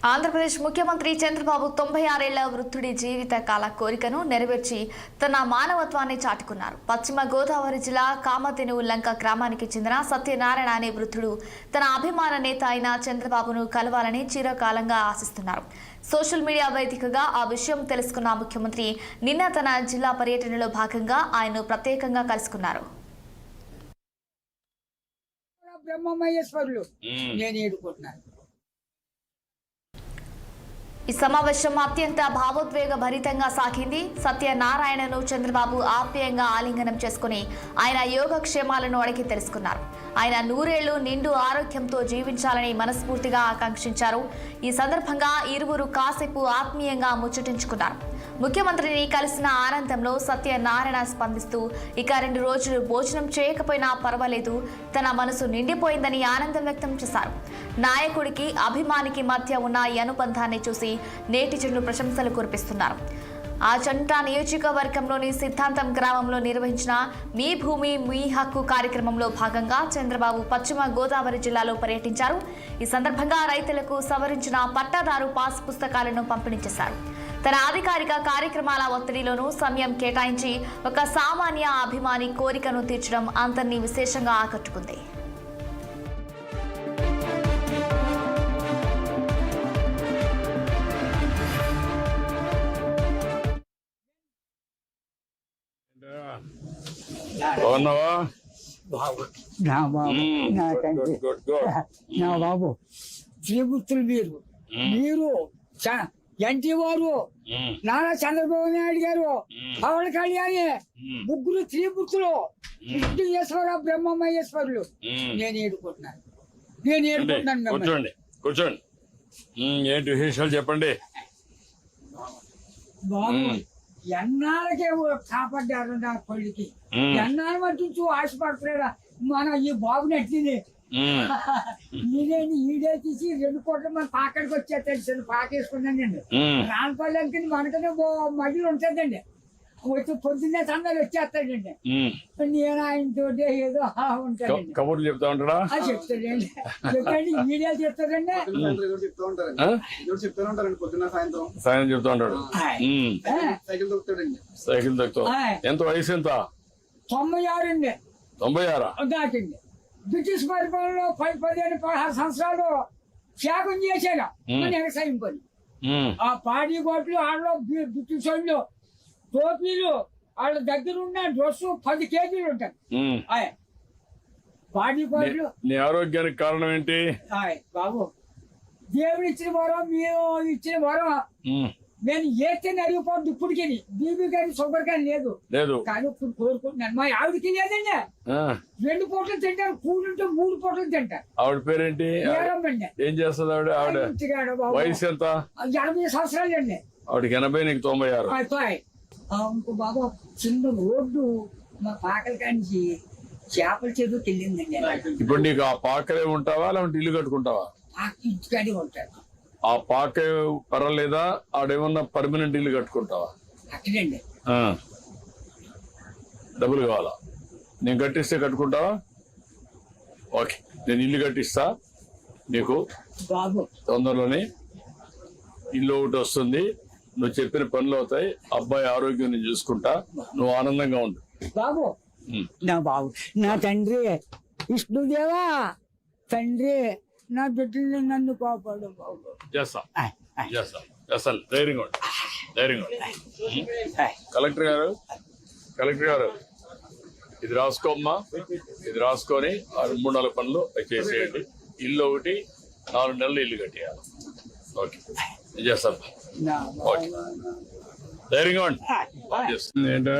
ఆంధ్రప్రదేశ్ ముఖ్యమంత్రి చంద్రబాబు 96 ఏళ్ల వృద్ధుడి జీవిత కాల కోరికను నెరవేర్చి తన మానవత్వాన్ని చాటుకున్నారు. పశ్చిమ గోదావరి జిల్లా కామధేనువు లంక గ్రామానికి చెందిన సత్యనారాయణ అనే వృద్ధుడు తన అభిమాన నేత అయిన చంద్రబాబును కలవాలని చిరకాలంగా ఆశిస్తున్నారు. సోషల్ మీడియా వేదికగా ఆ విషయం తెలుసుకున్న ముఖ్యమంత్రి నిన్న తన జిల్లా పర్యటనలో భాగంగా ఆయన్ను ప్రత్యేకంగా కలుసుకున్నారు. ఈ సమావేశం అత్యంత భావోద్వేగ భరితంగా సాగింది. సత్యనారాయణను చంద్రబాబు ఆప్యాయంగా ఆలింగనం చేసుకుని ఆయన యోగక్షేమాలను అడిగి తెలుసుకున్నారు. ఆయన 100 ఏళ్లు నిండు ఆరోగ్యంతో జీవించాలని మనస్ఫూర్తిగా ఆకాంక్షించారు. ఈ సందర్భంగా ఇరువురు కాసేపు ఆత్మీయంగా ముచ్చటించుకున్నారు. ముఖ్యమంత్రిని కలిసిన ఆనందంలో సత్యనారాయణ స్పందిస్తూ ఇక 2 రోజులు భోజనం చేయకపోయినా పర్వాలేదు, తన మనసు నిండిపోయిందని ఆనందం వ్యక్తం చేశారు. నాయకుడికి అభిమానికి మధ్య ఉన్న ఈ అనుబంధాన్ని చూసి నేటిజన్లు ప్రశంసలు కురిపిస్తున్నారు. ఆ చంటా నియోజకవర్గంలోని సిద్ధాంతం గ్రామంలో నిర్వహించిన మీ భూమి మీ హక్కు కార్యక్రమంలో భాగంగా చంద్రబాబు పశ్చిమ గోదావరి జిల్లాలో పర్యటించారు. ఈ సందర్భంగా రైతులకు సవరించిన పట్టాదారు పాస్ పుస్తకాలను పంపిణీ చేశారు. తన అధికారిక కార్యక్రమాల ఒత్తిడిలోనూ సమయం కేటాయించి ఒక సామాన్య అభిమాని కోరికను తీర్చడం అందరినీ విశేషంగా ఆకట్టుకుంది. నా బాబు శ్రీపుత్రులు మీరు ఎన్టీ వారు, నారా చంద్రబాబు నాయుడు గారు, పవన్ కళ్యాణి, ముగ్గురు శ్రీపుత్రులు, విష్ణుయేశ్వరరావు బ్రహ్మమహేశ్వరులు. నేను ఏడుకుంటున్నాను. కూర్చోండి. ఏంటి విశేషాలు చెప్పండి బాబు. ఎన్నాళ్ళకే కాపాడ్డారు నా కొడుకి. ఎన్నాళ్ళ మట్టు ఆశపడుతున్నాడా మన ఈ బాబుని అట్టింది. ఈడే తీసి 2 కోట్ల మంది పాకడికి వచ్చేస్తాడు. పాకేసుకున్నానండి. రానపల్లికి మనకనే మధ్యలో ఉంటుందండి. వచ్చి పొద్దున్నే సందాలు వచ్చేస్తాడండి. నేను ఆయనతో ఏదో ఉంటాడండి. కబుర్లు చెప్తా ఉంటాడా? చెప్తాడండి. చెప్పండి. ఈడే చెప్తాడండి. సాయం చెప్తా ఉంటాడు. సైకిల్ తొక్కుతాడు. ఎంత వయసు? ఎంత? 96 అండి. 96 దాటింది. బ్రిటిష్ పరిపాలనలో 15-16 సంవత్సరాలు త్యాగం చేశాడు మన వ్యవసాయం పని. ఆ పాడి గోట్లు వాళ్ళలో బ్రిటిష్ వాళ్ళు టోపీలు వాళ్ళ దగ్గర ఉన్న డ్రెస్ 10 కేజీలు ఉంటాయి. పాడి గోట్లు. నీ ఆరోగ్యానికి కారణం ఏంటి బాబు? దేవుడు ఇచ్చిన వరం, మీరు ఇచ్చిన వరం. నేను ఏతే అరిగిపోద్దు. ఇప్పటికి బీబీ కానీ షుగర్ కానీ లేదు. కానీ ఇప్పుడు కోరుకుంటున్నాను. మా ఆవిడకి లేదండి. 2 పూటలు తింటారు. కూడుంటే 3 పూటలు తింటారు. ఆవిడ పేరేంటి? ఏం చేస్తుంది ఆవిడ? వయసు ఎంత? 80 సంవత్సరాలు అండి. ఆవిడకి 80, నీకు 96. ఇంకో బాబు చిన్న రోడ్డు మా పాకల కాంచి చేపల చెరువుకి వెళ్ళిందండి. ఇప్పుడు నీకు ఆ పాకలే ఉంటావా లేదంటే ఇల్లు కట్టుకుంటావా? ఇంటికాడే ఉంటాడు. ఆ పాకే పర్వాలేదా? ఆడేమన్నా పర్మనెంట్ ఇల్లు కట్టుకుంటావా? అక్కడండి. డబ్బులు కావాలా? నేను కట్టిస్తే కట్టుకుంటావా? ఓకే, నేను ఇల్లు కట్టిస్తా నీకు. బాబు తొందరలోనే ఇల్లు ఒకటి వస్తుంది. నువ్వు చెప్పిన పనులు అవుతాయి. అబ్బాయి ఆరోగ్యం నేను చూసుకుంటా. నువ్వు ఆనందంగా ఉండు బాబు. నా బాబు, నా తండ్రి విష్ణుదేవా, తండ్రి నా బిడ్డల్ని నన్ను కాపాడు బాబు. చేస్తా. ధైర్యంగా ఉండు. కలెక్టర్ గారు ఇది రాసుకోమ్మా. ఇది రాసుకొని 3-4 పనులు చేసేయండి. ఇల్లు ఒకటి 4 నెలలు ఇల్లు కట్టేయాలి. ఓకే, చేస్తాను. ఓకే, ధైర్యంగా ఉండి. ఏంటో